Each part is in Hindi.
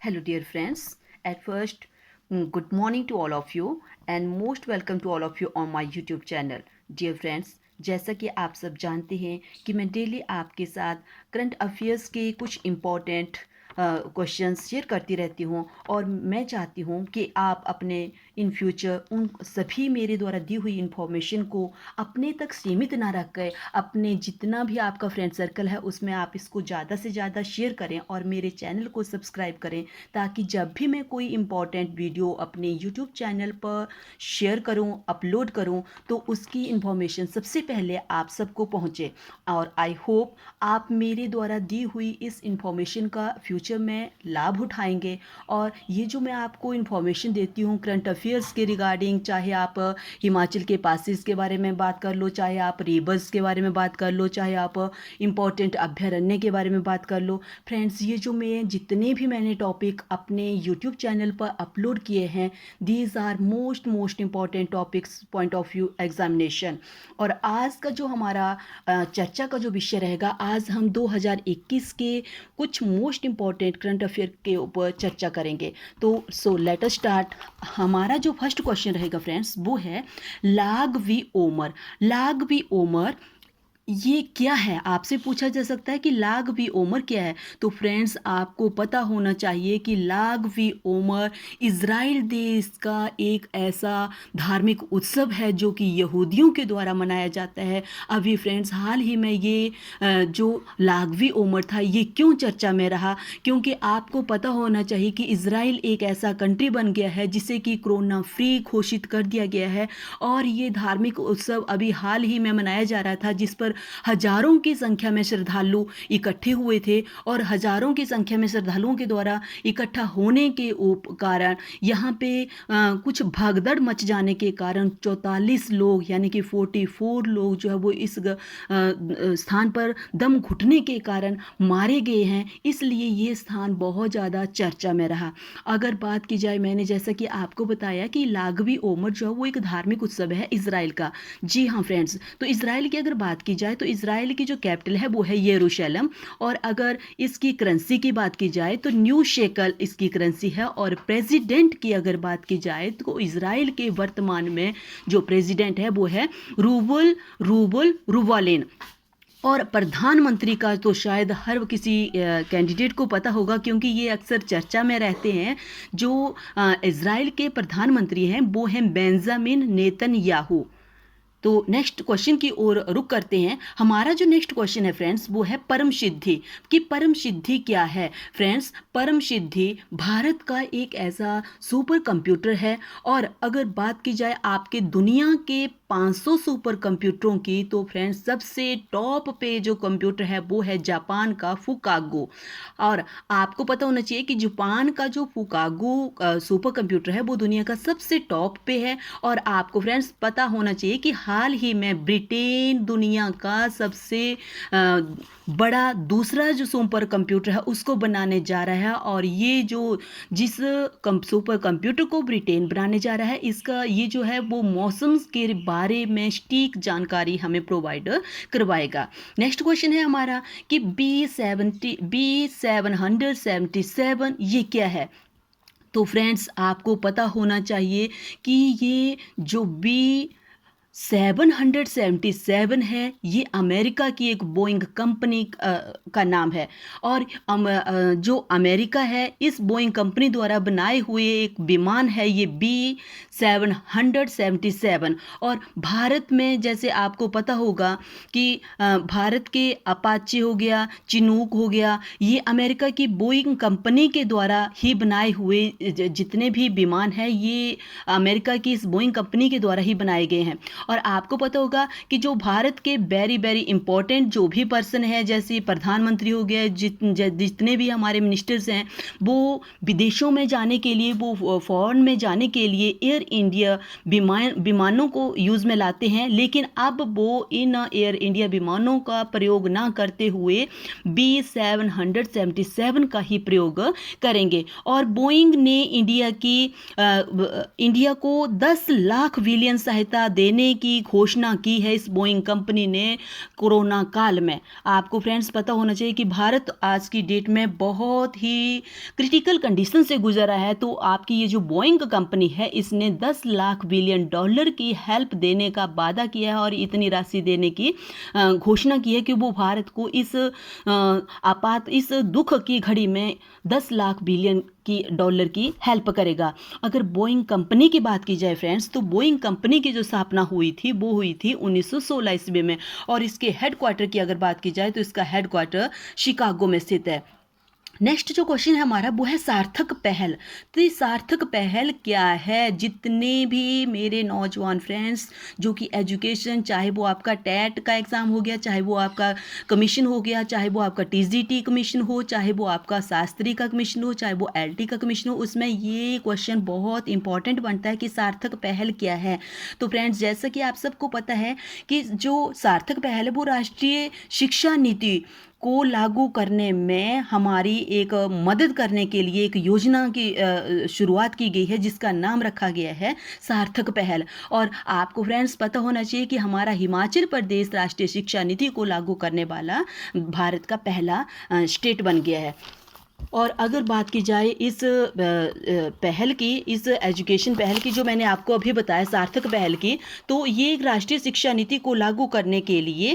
Hello, dear friends. At first, good morning to all of you and most welcome to all of you on my YouTube channel. Dear friends, जैसा कि आप सब जानते हैं कि मैं डेली आपके साथ करंट अफेयर्स के कुछ इम्पोर्टेंट क्वेश्चंस शेयर करती रहती हूँ और मैं चाहती हूँ कि आप अपने इन फ्यूचर उन सभी मेरे द्वारा दी हुई इन्फॉर्मेशन को अपने तक सीमित ना रख कर अपने जितना भी आपका फ्रेंड सर्कल है उसमें आप इसको ज़्यादा से ज़्यादा शेयर करें और मेरे चैनल को सब्सक्राइब करें, ताकि जब भी मैं कोई इम्पॉर्टेंट वीडियो अपने यूट्यूब चैनल पर शेयर करूं, अपलोड करूं, तो उसकी इन्फॉर्मेशन सबसे पहले आप सबको पहुंचे। और आई होप आप मेरे द्वारा दी हुई इस इन्फॉर्मेशन का फ्यूचर में लाभ उठाएंगे। और ये जो मैं आपको इन्फॉर्मेशन देती हूँ करंट अफेयर्स के रिगार्डिंग, चाहे आप हिमाचल के पासिस के बारे में बात कर लो, चाहे आप रिवर्स के बारे में बात कर लो, चाहे आप इम्पॉर्टेंट अभ्यारण्य के बारे में बात कर लो। फ्रेंड्स, ये जो मैं जितने भी मैंने टॉपिक अपने यूट्यूब चैनल पर अपलोड किए हैं, these are most important topics point of view examination. और आज का जो हमारा चर्चा का जो विषय रहेगा, आज हम 2021 के कुछ मोस्ट इम्पॉर्टेंट करंट अफेयर के ऊपर चर्चा करेंगे। तो सो लेट अस स्टार्ट। हमारा जो फर्स्ट क्वेश्चन रहेगा फ्रेंड्स, वो है लाग वी ओमर। लाग वी ओमर ये क्या है, आपसे पूछा जा सकता है कि लाग वी ओमर क्या है। तो फ्रेंड्स, आपको पता होना चाहिए कि लाग वी ओमर इज़राइल देश का एक ऐसा धार्मिक उत्सव है जो कि यहूदियों के द्वारा मनाया जाता है। अभी फ्रेंड्स, हाल ही में ये जो लाग वी ओमर था, ये क्यों चर्चा में रहा, क्योंकि आपको पता होना चाहिए कि इज़राइल एक ऐसा कंट्री बन गया है जिसे कि कोरोना फ्री घोषित कर दिया गया है। और ये धार्मिक उत्सव अभी हाल ही में मनाया जा रहा था, जिस पर हजारों की संख्या में श्रद्धालु इकट्ठे हुए थे। और हजारों की संख्या में श्रद्धालुओं के द्वारा इकट्ठा होने के कारण यहाँ पे कुछ भगदड़ मच जाने के कारण 44 लोग यानी कि 44 लोग जो है वो इस स्थान पर दम घुटने के कारण मारे गए हैं। इसलिए ये स्थान बहुत ज़्यादा चर्चा में रहा। अगर बात की जाए, मैंने जैसा कि आपको बताया कि लागवी ओमर जो है वो एक धार्मिक उत्सव है इज़राइल का। जी हाँ फ्रेंड्स, तो इज़राइल की अगर बात की जाए तो इज़राइल की जो कैपिटल है वो है यरूशलेम। और अगर इसकी करेंसी की बात की जाए तो न्यू शेकल इसकी करेंसी है। और प्रेसिडेंट की अगर बात की जाए तो इज़राइल के वर्तमान में जो प्रेसिडेंट है वो है रूवल रुवालेन। और प्रधानमंत्री का तो शायद हर किसी कैंडिडेट को पता होगा, क्योंकि ये अक्सर चर्चा में रहते हैं। जो इज़राइल के प्रधानमंत्री हैं वो हैं बेंजामिन नेतन्याहू। तो नेक्स्ट क्वेश्चन की ओर रुक करते हैं। हमारा जो नेक्स्ट क्वेश्चन है फ्रेंड्स, वो है परम सिद्धि। कि परम सिद्धि क्या है। फ्रेंड्स, परम सिद्धि भारत का एक ऐसा सुपर कंप्यूटर है। और अगर बात की जाए आपके दुनिया के 500 सुपर कंप्यूटरों की, तो फ्रेंड्स सबसे टॉप पे जो कंप्यूटर है वो है जापान का फुकागो। और आपको पता होना चाहिए कि जापान का जो फुकागो सुपर कंप्यूटर है वो दुनिया का सबसे टॉप पे है। और आपको फ्रेंड्स पता होना चाहिए कि हाल ही में ब्रिटेन दुनिया का सबसे बड़ा दूसरा जो सुपर कंप्यूटर है उसको बनाने जा रहा है। और ये जो जिस सुपर कंप्यूटर को ब्रिटेन बनाने जा रहा है, इसका ये जो है वो मौसम के बारे में सटीक जानकारी हमें प्रोवाइड करवाएगा। नेक्स्ट क्वेश्चन है हमारा कि B777 ये क्या है। तो फ्रेंड्स, आपको पता होना चाहिए कि ये जो B777 है, ये अमेरिका की एक बोइंग कंपनी का नाम है। और जो अमेरिका है, इस बोइंग कंपनी द्वारा बनाए हुए एक विमान है ये B777। और भारत में जैसे आपको पता होगा कि भारत के अपाचे हो गया, चिनूक हो गया, ये अमेरिका की बोइंग कंपनी के द्वारा ही बनाए हुए जितने भी विमान हैं, ये अमेरिका की इस बोइंग कंपनी के द्वारा ही बनाए गए हैं। और आपको पता होगा कि जो भारत के वेरी इंपॉर्टेंट जो भी पर्सन है, जैसे प्रधानमंत्री हो गए, जितने भी हमारे मिनिस्टर्स हैं, वो विदेशों में जाने के लिए, वो फॉरेन में जाने के लिए एयर इंडिया विमानों को यूज़ में लाते हैं। लेकिन अब वो इन एयर इंडिया विमानों का प्रयोग ना करते हुए B777 का ही प्रयोग करेंगे। और बोइंग ने इंडिया को 10 लाख बिलियन सहायता देने करने की घोषणा की है इस बोइंग कंपनी ने कोरोना काल में। आपको फ्रेंड्स पता होना चाहिए कि भारत आज की डेट में बहुत ही क्रिटिकल कंडीशन से गुजर रहा है, तो आपकी ये जो बोइंग कंपनी है इसने 10 लाख बिलियन डॉलर की हेल्प देने का वादा किया है और इतनी राशि देने की घोषणा की है कि वो भारत को इस दुख की घड़ी में 10 लाख बिलियन की डॉलर की हेल्प करेगा। अगर बोइंग कंपनी की बात की जाए फ्रेंड्स, तो बोइंग कंपनी की जो स्थापना हुई थी वो हुई थी 1916 ईस्वी में, और इसके हेडक्वार्टर की अगर बात की जाए तो इसका हेडक्वार्टर शिकागो में स्थित है। नेक्स्ट जो क्वेश्चन है हमारा वो है सार्थक पहल। तो ये सार्थक पहल क्या है? जितने भी मेरे नौजवान फ्रेंड्स जो कि एजुकेशन, चाहे वो आपका टेट का एग्ज़ाम हो गया, चाहे वो आपका कमीशन हो गया, चाहे वो आपका टीजीटी कमीशन हो, चाहे वो आपका शास्त्री का कमीशन हो, चाहे वो एलटी का कमीशन हो, उसमें ये क्वेश्चन बहुत इंपॉर्टेंट बनता है कि सार्थक पहल क्या है। तो फ्रेंड्स, जैसा कि आप सबको पता है कि जो सार्थक पहल है वो राष्ट्रीय शिक्षा नीति को लागू करने में हमारी एक मदद करने के लिए एक योजना की शुरुआत की गई है जिसका नाम रखा गया है सार्थक पहल। और आपको फ्रेंड्स पता होना चाहिए कि हमारा हिमाचल प्रदेश राष्ट्रीय शिक्षा नीति को लागू करने वाला भारत का पहला स्टेट बन गया है। और अगर बात की जाए इस पहल की, इस एजुकेशन पहल की जो मैंने आपको अभी बताया सार्थक पहल की, तो ये एक राष्ट्रीय शिक्षा नीति को लागू करने के लिए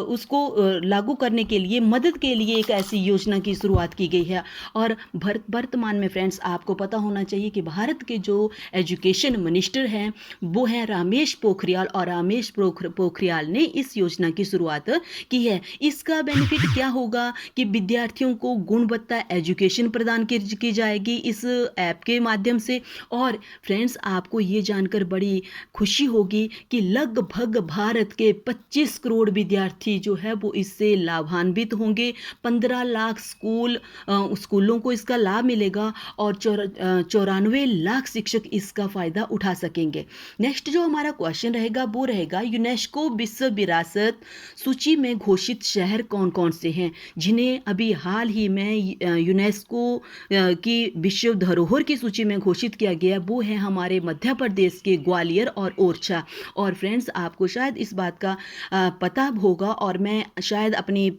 उसको लागू करने के लिए मदद के लिए एक ऐसी योजना की शुरुआत की गई है। और वर्तमान में फ्रेंड्स आपको पता होना चाहिए कि भारत के जो एजुकेशन मिनिस्टर हैं वो हैं रमेश पोखरियाल, और रमेश पोखरियाल ने इस योजना की शुरुआत की है। इसका बेनिफिट क्या होगा कि विद्यार्थियों को गुणवत्ता एजुकेशन प्रदान की जाएगी इस ऐप के माध्यम से। और फ्रेंड्स आपको ये जानकर बड़ी खुशी होगी कि लगभग भारत के 25 करोड़ विद्यार्थी जो है वो इससे लाभान्वित होंगे। 15 लाख स्कूलों को इसका लाभ मिलेगा और 94 लाख शिक्षक इसका फ़ायदा उठा सकेंगे। नेक्स्ट जो हमारा क्वेश्चन रहेगा वो रहेगा यूनेस्को विश्व विरासत सूची में घोषित शहर कौन कौन से हैं जिन्हें अभी हाल ही में यूनेस्को की विश्व धरोहर की सूची में घोषित किया गया। वो है हमारे मध्य प्रदेश के ग्वालियर और ओरछा। और फ्रेंड्स आपको शायद इस बात का पता होगा, और मैं शायद अपनी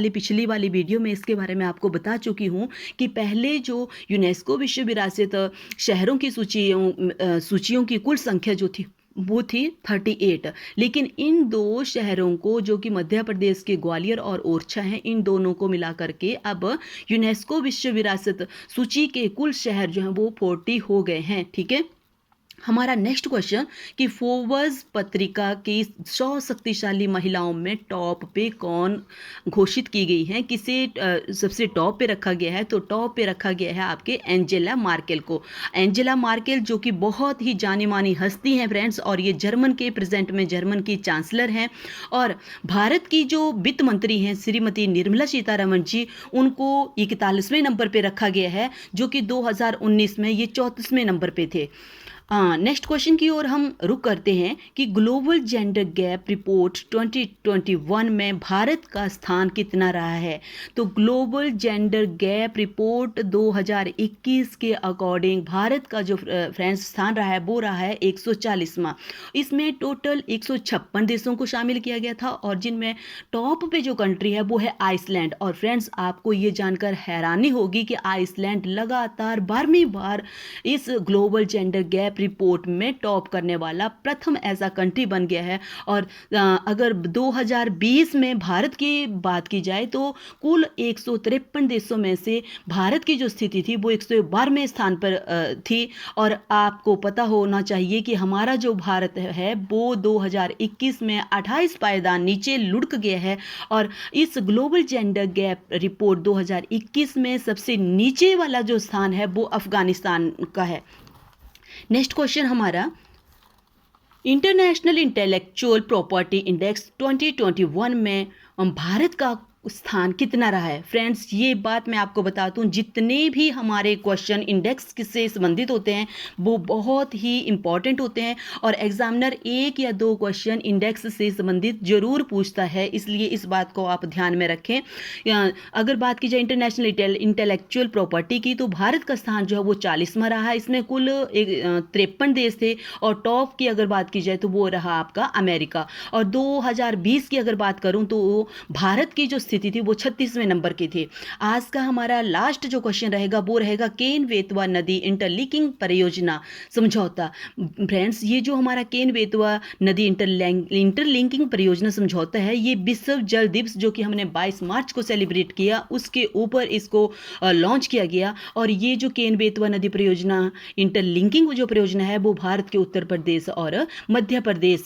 पिछली वाली वीडियो में इसके बारे में आपको बता चुकी हूँ कि पहले जो यूनेस्को विश्व विरासत शहरों की सूचियों की कुल संख्या जो थी वो थी 38, लेकिन इन दो शहरों को जो कि मध्य प्रदेश के ग्वालियर और ओरछा हैं, इन दोनों को मिला करके अब यूनेस्को विश्व विरासत सूची के कुल शहर जो हैं वो 40 हो गए हैं। ठीक है। हमारा नेक्स्ट क्वेश्चन कि फोर्ब्स पत्रिका की 100 शक्तिशाली महिलाओं में टॉप पे कौन घोषित की गई है, किसे सबसे टॉप पे रखा गया है? तो टॉप पे रखा गया है आपके एंजेला मार्केल को। एंजेला मार्केल जो कि बहुत ही जानी मानी हस्ती हैं फ्रेंड्स, और ये प्रेजेंट में जर्मन की चांसलर हैं। और भारत की जो वित्त मंत्री हैं श्रीमती निर्मला सीतारमण जी, उनको 41वें नंबर पे रखा गया है, जो कि 2019 में ये 34वें नंबर पे थे। नेक्स्ट क्वेश्चन की ओर हम रुक करते हैं कि ग्लोबल जेंडर गैप रिपोर्ट 2021 में भारत का स्थान कितना रहा है? तो ग्लोबल जेंडर गैप रिपोर्ट 2021 के अकॉर्डिंग भारत का जो फ्रेंड्स स्थान रहा है वो रहा है 140वां। इसमें टोटल 156 देशों को शामिल किया गया था, और जिनमें टॉप पे जो कंट्री है वो है आइसलैंड। और फ्रेंड्स आपको ये जानकर हैरानी होगी कि आइसलैंड लगातार 12वीं बार इस ग्लोबल जेंडर गैप रिपोर्ट में टॉप करने वाला प्रथम ऐसा कंट्री बन गया है। और अगर 2020 में भारत की बात की जाए तो कुल 153 देशों में से भारत की जो स्थिति थी वो 112वें स्थान पर थी। और आपको पता होना चाहिए कि हमारा जो भारत है वो 2021 में 28 पायदान नीचे लुढ़क गया है, और इस ग्लोबल जेंडर गैप रिपोर्ट 2021 में सबसे नीचे वाला जो स्थान है वो अफगानिस्तान का है। नेक्स्ट क्वेश्चन हमारा इंटरनेशनल इंटेलेक्चुअल प्रॉपर्टी इंडेक्स 2021 में भारत का स्थान कितना रहा है। फ्रेंड्स, ये बात मैं आपको बताता हूँ, जितने भी हमारे क्वेश्चन इंडेक्स से संबंधित होते हैं वो बहुत ही इंपॉर्टेंट होते हैं और एग्जामिनर एक या दो क्वेश्चन इंडेक्स से संबंधित जरूर पूछता है, इसलिए इस बात को आप ध्यान में रखें। अगर बात की जाए इंटरनेशनल इंटेलेक्चुअल प्रॉपर्टी की, तो भारत का स्थान जो है वो 40वां रहा है। इसमें कुल 53 देश थे और टॉप की अगर बात की जाए तो वो रहा आपका अमेरिका। और 2020 की अगर बात करूं तो भारत की जो स्थिति थी वो 36वें नंबर की थी। आज का हमारा लास्ट जो क्वेश्चन रहेगा वो रहेगा केन बेतवा नदी इंटरलिंकिंग परियोजना समझौता। फ्रेंड्स, ये जो हमारा केन बेतवा नदी इंटरलिंकिंग परियोजना समझौता है, ये विश्व जल दिवस जो कि हमने 22 मार्च को सेलिब्रेट किया उसके ऊपर इसको लॉन्च किया गया। और ये जो केन बेतवा नदी परियोजना इंटरलिंकिंग जो परियोजना है वो भारत के उत्तर प्रदेश और मध्य प्रदेश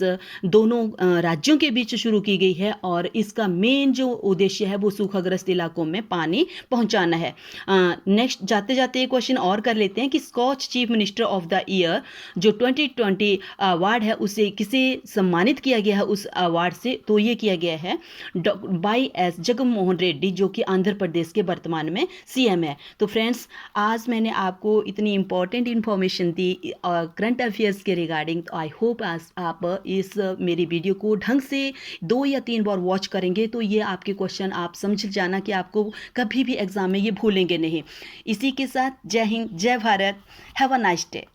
दोनों राज्यों के बीच शुरू की गई है और इसका मेन जो उद्देश्य है वो सूखाग्रस्त इलाकों में पानी पहुंचाना है। नेक्स्ट जाते जाते एक क्वेश्चन और कर लेते हैं कि Skoch chief minister of the year जो 2020 अवार्ड है उसे किसे सम्मानित किया गया है उस अवार्ड से, तो ये किया गया है बाई एस जगनमोहन रेड्डी जो कि आंध्र प्रदेश के वर्तमान में सीएम है। तो फ्रेंड्स, आज मैंने आपको इतनी इंपॉर्टेंट इंफॉर्मेशन दी करंट अफेयर्स के रिगार्डिंग। तो आई होप आप इस मेरी वीडियो को ढंग से 2 या 3 बार वॉच करेंगे तो ये आपके क्वेश्चन आप समझ जाना कि आपको कभी भी एग्जाम में ये भूलेंगे नहीं। इसी के साथ जय हिंद, जय Bharat, have a nice day.